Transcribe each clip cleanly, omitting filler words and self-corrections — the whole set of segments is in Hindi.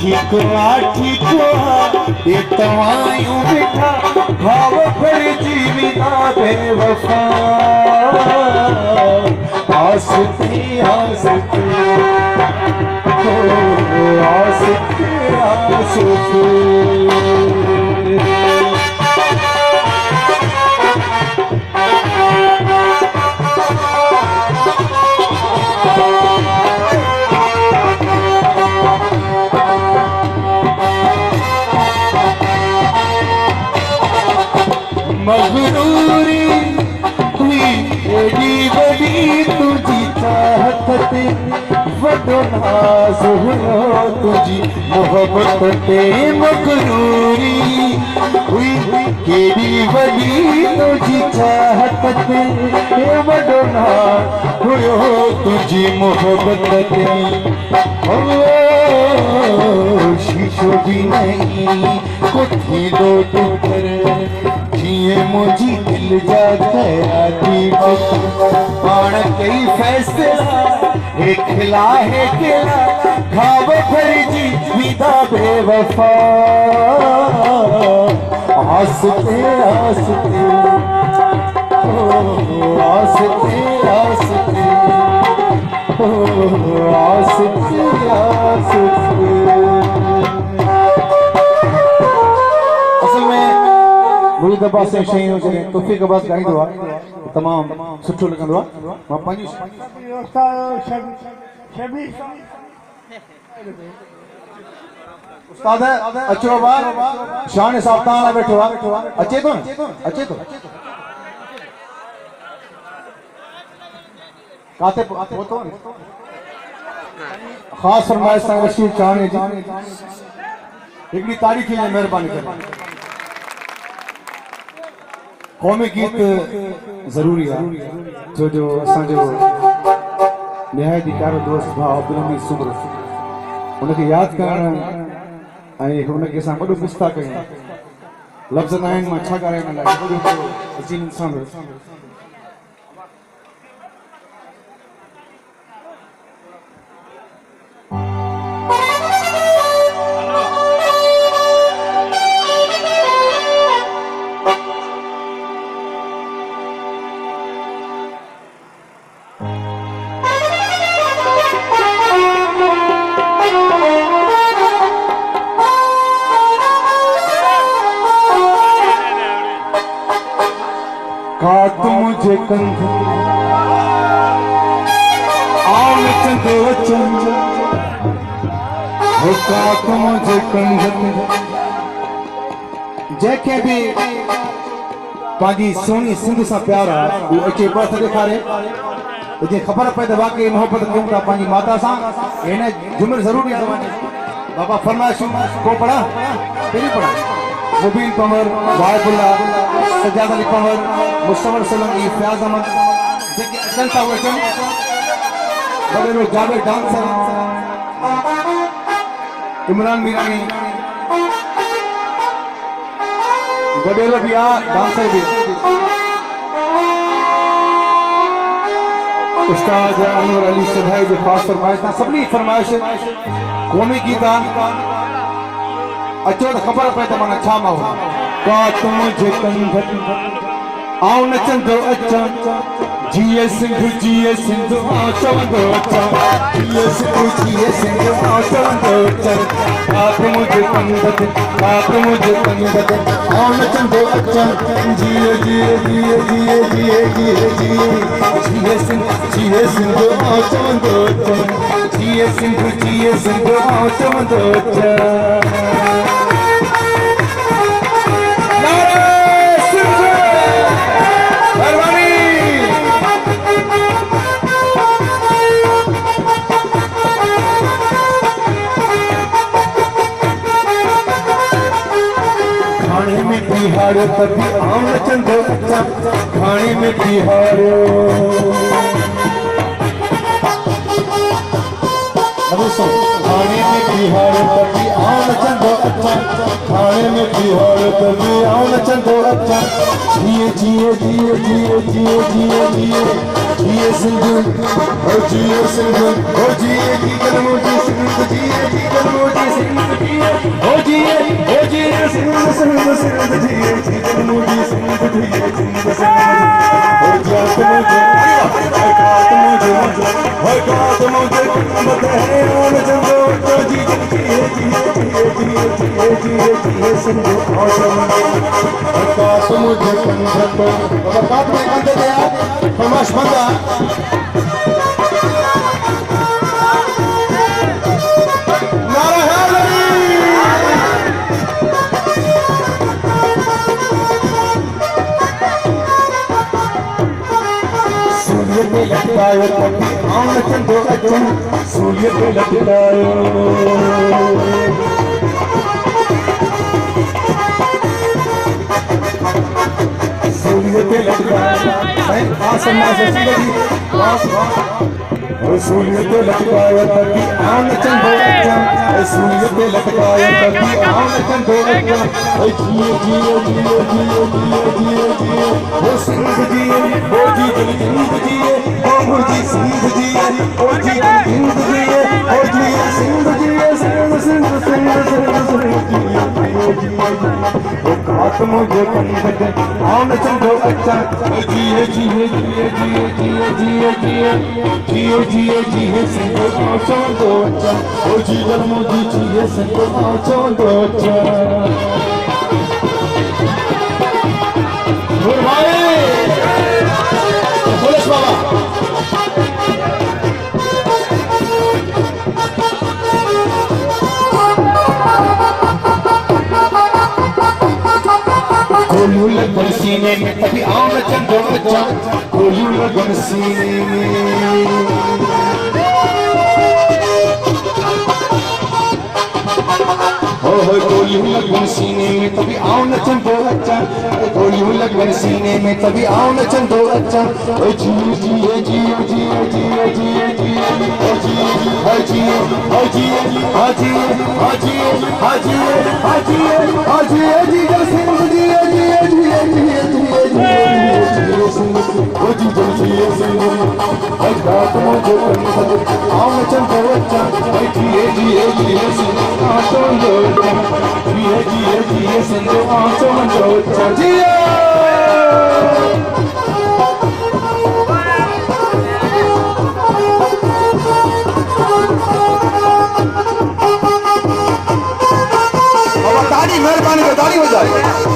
ठीक ये तवायूं बिठा भाव भर जीविता बेवफा आसती आसती आसती आसती मगरूरी हुई एडी बड़ी तुझी चाहत ते वडो नाज़ हुयो तुझी मोहब्बत ते मगरूरी हुई एडी बड़ी तुझी चाहत ते वडो नाज़ हुयो तुझी मोहब्बत ते शीशो भी नहीं कुत्थी दो टुकर जिए मुझी दिल जा खैराती पाण कई फैसला हे खिला हे खिला खाब भर जी विदा बेवफा आसते आसते आसते आसते आसते आसते मुझे दबा से शयूं जने तोहफे के बाद गाइंदो आ तमाम सुठो लगंदो आ मां पंहिंजी उस्ताद अचो बा शान साहब ताला बैठो आ अचे तो अचे तो काते पोतो खास फरमाइश सा रशीद चाहने जी एकड़ी तारीख में मेहरबानी कर कौमी गीत जरूरी है जो जो असांजो निहायती प्यारो दोस्त भाउ अब्दुल हमीद सुमर उनके याद करण ऐं उनके असां वॾो गुस्ता कयूं लफ़्ज़ न आहिनि मां छा ॻाल्हायां हुन लाइ वॾो अज़ीम इंसान हो काट मुझे कंध आन चंदो चंद हो काट मुझे कंध जेके भी पाजी सोनी सिंध सा प्यारा वो अचे बस दिखारे जे खबर पए त वाकई मोहब्बत कयूं था पाजी माता सा इन जुमल जरूरी है बाबा फरमाइश को पढ़ा तेरी पढ़ा मुबीन पंवर वाहिबुल्ला सजाद अली पंवर मुस्तफर सोलंकी फयाज अहमद जेके अचन था वो अचन बड़े जावेद डांसर इमरान मीरानी गडेलो भी आ डांसर भी उस्ताद अनवर अली सदाई जो खास फरमाइश था सबनी फरमाइश कौमी गीत अचो तो खबर पे तो माना छा माहो का तुम जे कंध आओ नचंदो अच्छा जिए सिंधु आओ चवंदो अच्छा जिए सिंधु आओ चवंदो अच्छा का तुम जे कंध आओ नचंदो अच्छा जिए सिंधु आओ चवंदो अच्छा जिए सिंधु आओ चवंदो अच्छा बिहारो कभी आम चंदो अच्छा खाने में बिहारो खाने में बिहारो कभी आम चंदो अच्छा खाने में बिहारो कभी आम चंदो अच्छा जिए सिंधु ओ जिए जी गलमोजी सिंधु जिए जी गलमोजी सिंधु सिंधु आकाश मुझे कंधको बरकत में कंधे दे फरमाश बंदा नारा है सूर्य पे लटकायो कभी आन चंदो अचन सूर्य पे लटकायो सूर्य पे लटकायो आसमान से जिंदगी सूर्य पे लटकायो कभी आन चंदो अचन सूर्य पे लटकायो कभी आन चंदो अचन जियो जियो जियो जियो जियो जियो जियो वो सिंह जियो वो जी जिंद जियो वो मुझी सिंह जियो वो जी जिंद जियो वो जी सिंह जियो सिंह सिंह सिंह सिंह जियो जियो जियो वो काट मुझे कंधे आन चंदो अचन जियो जियो जियो जियो जियो जियो जियो जियो जियो जियो सिंह चंदो अचन वो जीवन मुझी जियो सिंह चंदो अचन पुलिस बाबा कोलू लगन सीने में तभी आओ न चंदो बच्चा कोलू लगन सीने में गोली लगन सीने में तभी आओ न चंदो अच्छा गोली लगन सीने में तभी आओ न चंदो अच्छा जियो जियो जियो जियो जियो जियो जियो जियो जियो जियो जियो जियो जियो जियो सिंह जियो जियो जियो जियो जियो जियो सिंह ओ जियो जियो सिंह रात मुझे आओ न चंदो अच्छा जियो जियो जियो सिंह चंदो जियो जियो जियो सिंह चंदो जियो ताली मेहरबानी को ताली हो जाए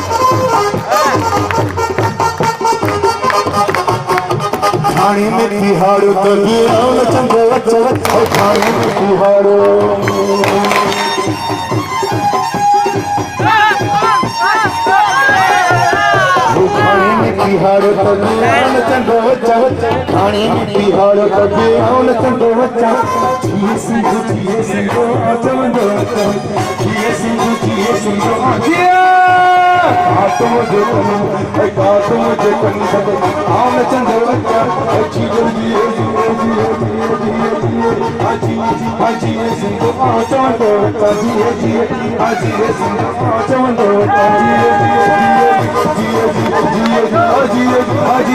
खाने में तिहाड़ो तो गिराओ चंदो अच्छा खाने में तिहाड़ो तिहाड़ो तो गिराओ चंदो अच्छा खाने में तिहाड़ो तो गिराओ चंदो अच्छा जियो सिंह चंदो अच्छा जियो सिंह जियो काट मुझे कंधे आओ न चंदो अच्छा जियो जियो जियो जियो जियो जियो जियो सिंह चंदो अच्छा जियो जियो जियो सिंह चंदो अच्छा जियो जियो जियो जियो जियो जियो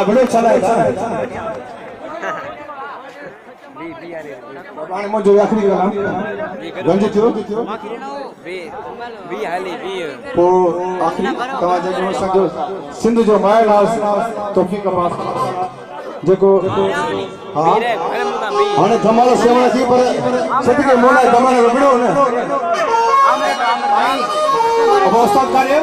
बड़े अच्छा लगा बाबाने मुझे आखिरी कलाम गंज थियो बी हाली बी पो आखिरी तवा जो सजो सिंध जो मायल हाउस तौफीक पास जेको हां हाने धमालो सेवा थी पर सदके मोला धमालो रबड़ो ने अब उस्ताद कार्य